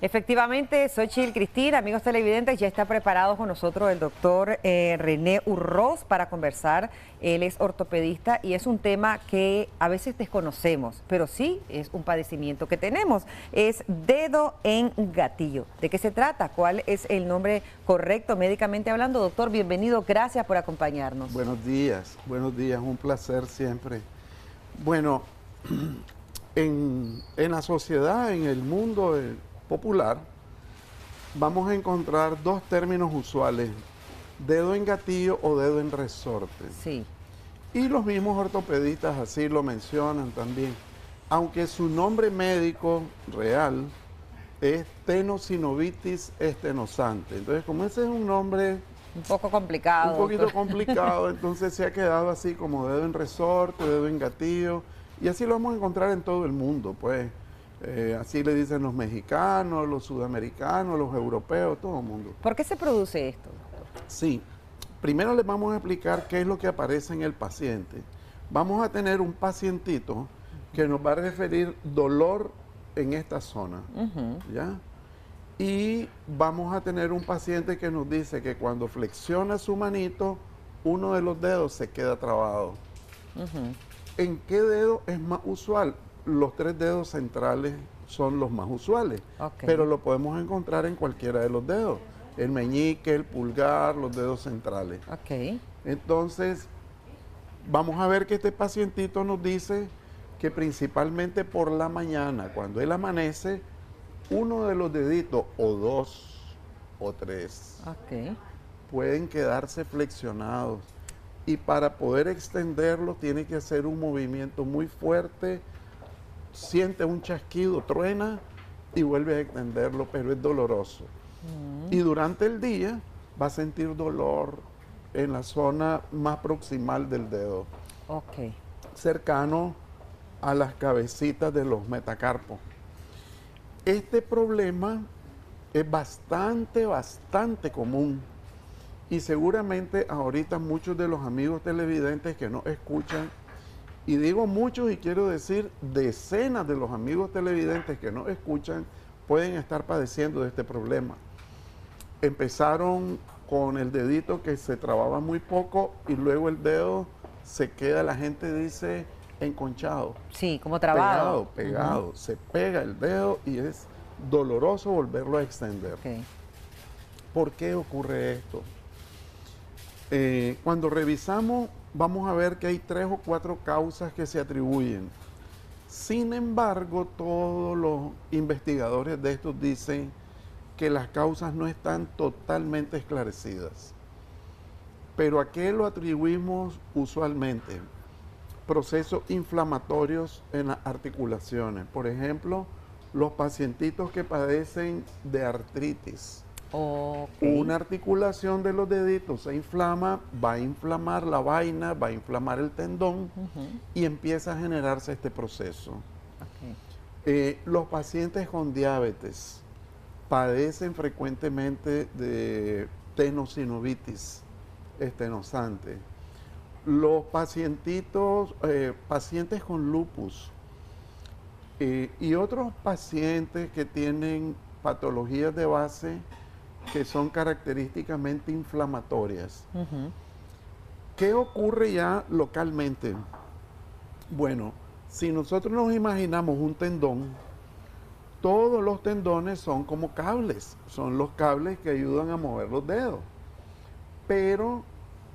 Efectivamente, soy Chil Cristina, amigos televidentes, ya está preparado con nosotros el doctor René Urroz para conversar. Él es ortopedista y es un tema que a veces desconocemos, pero sí es un padecimiento que tenemos. Es dedo en gatillo. ¿De qué se trata? ¿Cuál es el nombre correcto médicamente hablando? Doctor, bienvenido, gracias por acompañarnos. Buenos días, un placer siempre. Bueno, en la sociedad, en el mundo popular, vamos a encontrar dos términos usuales, dedo en gatillo o dedo en resorte. Sí. Y los mismos ortopedistas así lo mencionan también, aunque su nombre médico real es tenosinovitis estenosante. Entonces, como ese es un nombre Un poco complicado. un poquito Doctor. complicado, entonces se ha quedado así como dedo en resorte, dedo en gatillo, y así lo vamos a encontrar en todo el mundo, pues. Así le dicen los mexicanos, los sudamericanos, los europeos, todo el mundo. ¿Por qué se produce esto, doctor? Sí, primero les vamos a explicar qué es lo que aparece en el paciente. Vamos a tener un pacientito que nos va a referir dolor en esta zona, ¿ya? Y vamos a tener un paciente que nos dice que cuando flexiona su manito, uno de los dedos se queda trabado. ¿En qué dedo es más usual? Los tres dedos centrales son los más usuales, pero lo podemos encontrar en cualquiera de los dedos. El meñique, el pulgar, los dedos centrales. Entonces, vamos a ver que este pacientito nos dice que principalmente por la mañana, cuando él amanece, uno de los deditos, o dos, o tres, pueden quedarse flexionados. Y para poder extenderlo tiene que hacer un movimiento muy fuerte, siente un chasquido, truena y vuelve a extenderlo, pero es doloroso. Y durante el día va a sentir dolor en la zona más proximal del dedo, cercano a las cabecitas de los metacarpos. Este problema es bastante común y seguramente ahorita muchos de los amigos televidentes que nos escuchan, y digo muchos y quiero decir decenas de los amigos televidentes que nos escuchan, pueden estar padeciendo de este problema. Empezaron con el dedito que se trababa muy poco y luego el dedo se queda, la gente dice, enconchado. Sí, como trabado. Pegado. Se pega el dedo y es doloroso volverlo a extender. ¿Por qué ocurre esto? Cuando revisamos, vamos a ver que hay 3 o 4 causas que se atribuyen. Sin embargo, todos los investigadores de estos dicen que las causas no están totalmente esclarecidas. Pero ¿a qué lo atribuimos usualmente? Procesos inflamatorios en las articulaciones. Por ejemplo, los pacientitos que padecen de artritis. Una articulación de los deditos se inflama, va a inflamar la vaina, va a inflamar el tendón y empieza a generarse este proceso. Los pacientes con diabetes padecen frecuentemente de tenosinovitis estenosante. Los pacientes con lupus y otros pacientes que tienen patologías de base que son característicamente inflamatorias. ¿Qué ocurre ya localmente? Bueno, si nosotros nos imaginamos un tendón, todos los tendones son como cables, son los cables que ayudan a mover los dedos. Pero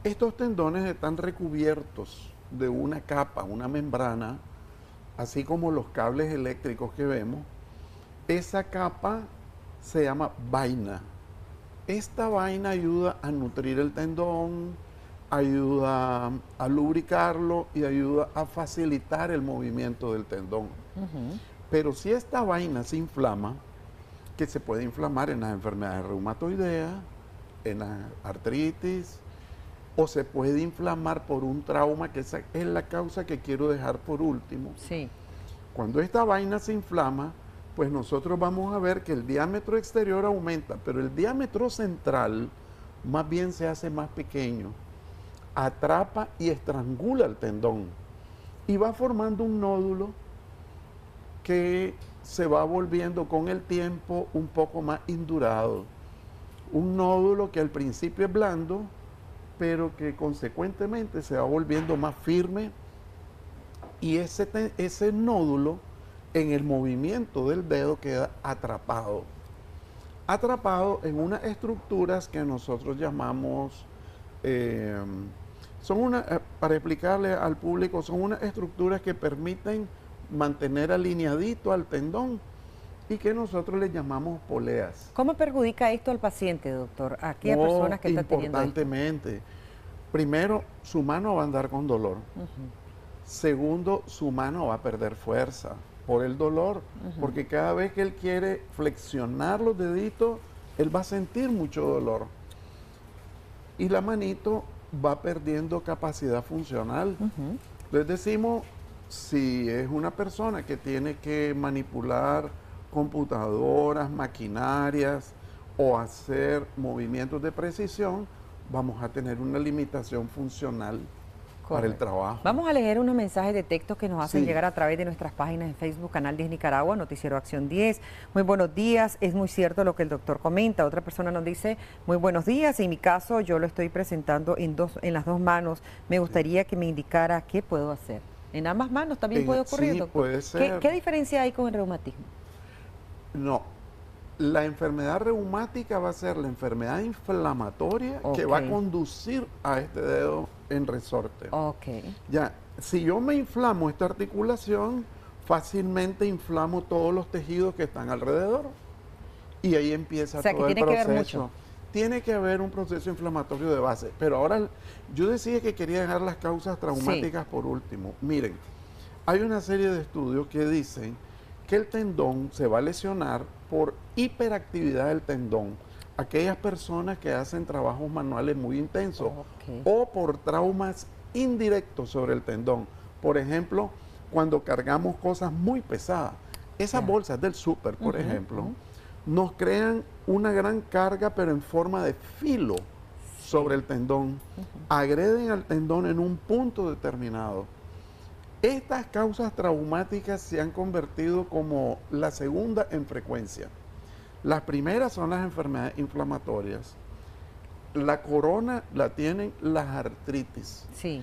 estos tendones están recubiertos de una capa, una membrana, así como los cables eléctricos que vemos. Esa capa se llama vaina. Esta vaina ayuda a nutrir el tendón, ayuda a lubricarlo y ayuda a facilitar el movimiento del tendón. Pero si esta vaina se inflama, que se puede inflamar en las enfermedades reumatoideas, en la artritis, o se puede inflamar por un trauma, que esa es la causa que quiero dejar por último. Cuando esta vaina se inflama, pues nosotros vamos a ver que el diámetro exterior aumenta, pero el diámetro central más bien se hace más pequeño, atrapa y estrangula el tendón y va formando un nódulo que se va volviendo con el tiempo un poco más indurado. Un nódulo que al principio es blando, pero que consecuentemente se va volviendo más firme, y ese nódulo en el movimiento del dedo queda atrapado. Atrapado en unas estructuras que nosotros llamamos, para explicarle al público, son unas estructuras que permiten mantener alineadito al tendón y que nosotros le llamamos poleas. ¿Cómo perjudica esto al paciente, doctor? A aquellas personas que están teniendo esto. Importantemente. Primero, su mano va a andar con dolor. Segundo, su mano va a perder fuerza por el dolor, porque cada vez que él quiere flexionar los deditos, él va a sentir mucho dolor. Y la manito va perdiendo capacidad funcional. Les decimos, si es una persona que tiene que manipular computadoras, maquinarias o hacer movimientos de precisión, vamos a tener una limitación funcional para el trabajo. Vamos a leer unos mensajes de texto que nos hacen llegar a través de nuestras páginas en Facebook, Canal 10 Nicaragua, Noticiero Acción 10. Muy buenos días, es muy cierto lo que el doctor comenta. Otra persona nos dice, muy buenos días, en mi caso yo lo estoy presentando en las dos manos. Me gustaría que me indicara qué puedo hacer. ¿En ambas manos también puede ocurrir, sí, doctor? Puede ser. ¿Qué diferencia hay con el reumatismo? No, la enfermedad reumática va a ser la enfermedad inflamatoria que va a conducir a este dedo en resorte. Ya, si yo me inflamo esta articulación, fácilmente inflamo todos los tejidos que están alrededor y ahí empieza todo el proceso. Que ver mucho. Tiene que haber un proceso inflamatorio de base. Pero ahora, yo decía que quería dejar las causas traumáticas por último. Miren, hay una serie de estudios que dicen que el tendón se va a lesionar por hiperactividad del tendón. Aquellas personas que hacen trabajos manuales muy intensos o por traumas indirectos sobre el tendón. Por ejemplo, cuando cargamos cosas muy pesadas. Esas bolsas del súper, por ejemplo, nos crean una gran carga, pero en forma de filo sobre el tendón. Agreden al tendón en un punto determinado. Estas causas traumáticas se han convertido como la segunda en frecuencia. Las primeras son las enfermedades inflamatorias. La corona la tienen las artritis. Sí.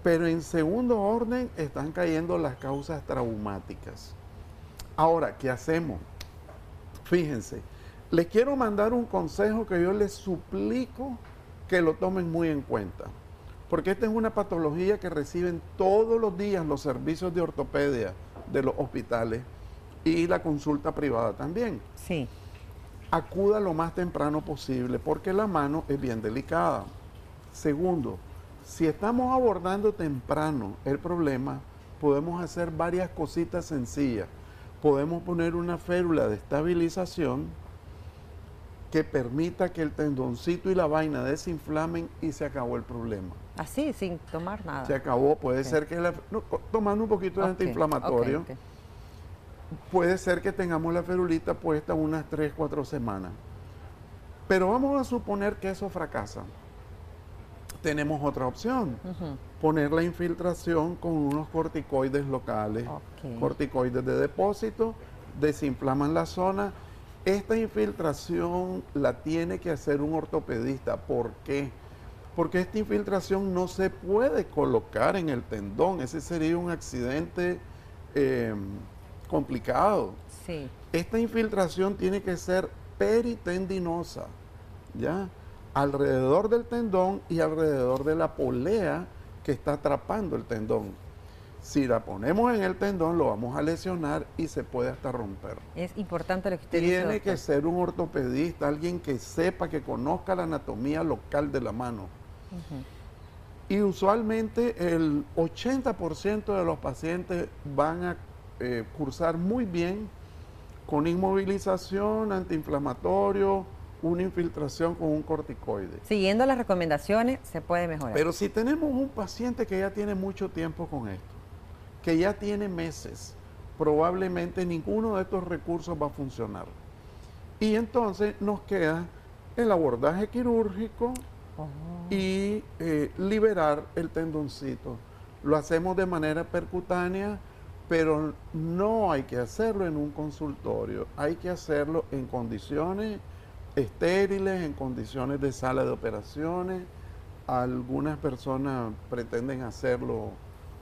Pero en segundo orden están cayendo las causas traumáticas. Ahora, ¿qué hacemos? Fíjense, les quiero mandar un consejo que yo les suplico que lo tomen muy en cuenta. Porque esta es una patología que reciben todos los días los servicios de ortopedia de los hospitales y la consulta privada también. Sí. Acuda lo más temprano posible porque la mano es bien delicada. Segundo, si estamos abordando temprano el problema, podemos hacer varias cositas sencillas. Podemos poner una férula de estabilización que permita que el tendoncito y la vaina desinflamen y se acabó el problema. Así, sin tomar nada. Se acabó. Puede ser que tomando un poquito de antiinflamatorio, puede ser que tengamos la ferulita puesta unas 3, 4 semanas. Pero vamos a suponer que eso fracasa. Tenemos otra opción. Poner la infiltración con unos corticoides locales. Corticoides de depósito, desinflaman la zona. Esta infiltración la tiene que hacer un ortopedista. ¿Por qué? Porque esta infiltración no se puede colocar en el tendón. Ese sería un accidente complicado. Sí. Esta infiltración tiene que ser peritendinosa, ¿ya? Alrededor del tendón y alrededor de la polea que está atrapando el tendón. Si la ponemos en el tendón, lo vamos a lesionar y se puede hasta romper. Es importante lo que usted dice, Tiene que ser un ortopedista, alguien que sepa, que conozca la anatomía local de la mano. Y usualmente el 80% de los pacientes van a cursar muy bien con inmovilización, antiinflamatorio, una infiltración con un corticoide. Siguiendo las recomendaciones se puede mejorar. Pero si tenemos un paciente que ya tiene mucho tiempo con esto, que ya tiene meses, probablemente ninguno de estos recursos va a funcionar. Y entonces nos queda el abordaje quirúrgico y liberar el tendoncito. Lo hacemos de manera percutánea pero no hay que hacerlo en un consultorio, hay que hacerlo en condiciones estériles, en condiciones de sala de operaciones. Algunas personas pretenden hacerlo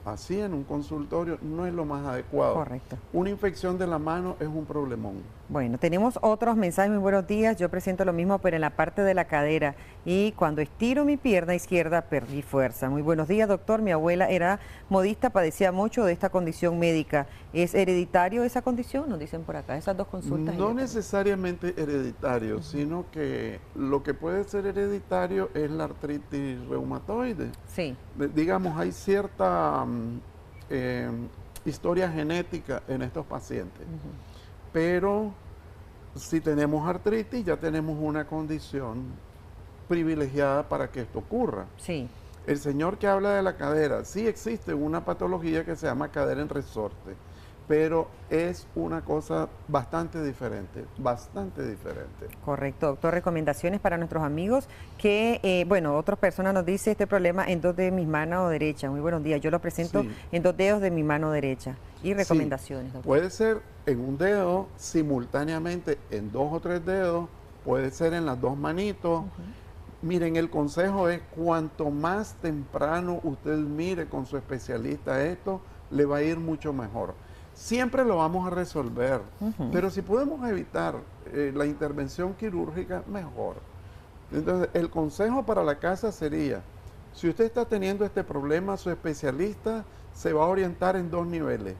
así en un consultorio, no es lo más adecuado. Correcto. Una infección de la mano es un problemón. Bueno, tenemos otros mensajes. Muy buenos días. Yo presento lo mismo, pero en la parte de la cadera. Y cuando estiro mi pierna izquierda, perdí fuerza. Muy buenos días, doctor. Mi abuela era modista, padecía mucho de esta condición médica. ¿Es hereditario esa condición? Nos dicen por acá. Esas dos consultas. No necesariamente hereditario, sino que lo que puede ser hereditario es la artritis reumatoide. Sí. Digamos, hay cierta historia genética en estos pacientes. Pero si tenemos artritis, ya tenemos una condición privilegiada para que esto ocurra. Sí. El señor que habla de la cadera, sí existe una patología que se llama cadera en resorte, pero es una cosa bastante diferente, bastante diferente. Correcto, doctor. Recomendaciones para nuestros amigos que, bueno, otras personas nos dicen este problema en dos de mis manos derechas. Muy buenos días. Yo lo presento en dos dedos de mi mano derecha. Y recomendaciones, doctor. Puede ser en un dedo, simultáneamente en 2 o 3 dedos, puede ser en las 2 manitos. Miren, el consejo es cuanto más temprano usted mire con su especialista esto, le va a ir mucho mejor. Siempre lo vamos a resolver, pero si podemos evitar la intervención quirúrgica, mejor. Entonces, el consejo para la casa sería, si usted está teniendo este problema, su especialista se va a orientar en 2 niveles.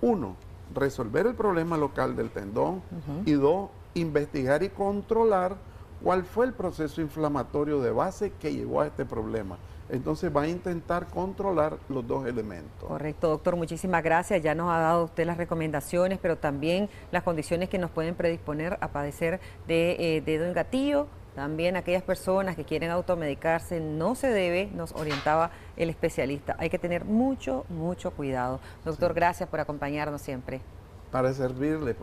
1, resolver el problema local del tendón, y 2, investigar y controlar cuál fue el proceso inflamatorio de base que llevó a este problema. Entonces va a intentar controlar los 2 elementos. Correcto, doctor. Muchísimas gracias. Ya nos ha dado usted las recomendaciones, pero también las condiciones que nos pueden predisponer a padecer de dedo en gatillo. También aquellas personas que quieren automedicarse, no se debe, nos orientaba el especialista. Hay que tener mucho, mucho cuidado. Doctor, gracias por acompañarnos siempre. Para servirle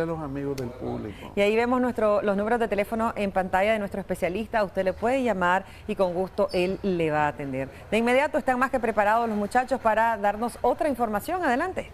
a los amigos del público. Y ahí vemos los números de teléfono en pantalla de nuestro especialista. Usted le puede llamar y con gusto él le va a atender. De inmediato están más que preparados los muchachos para darnos otra información. Adelante.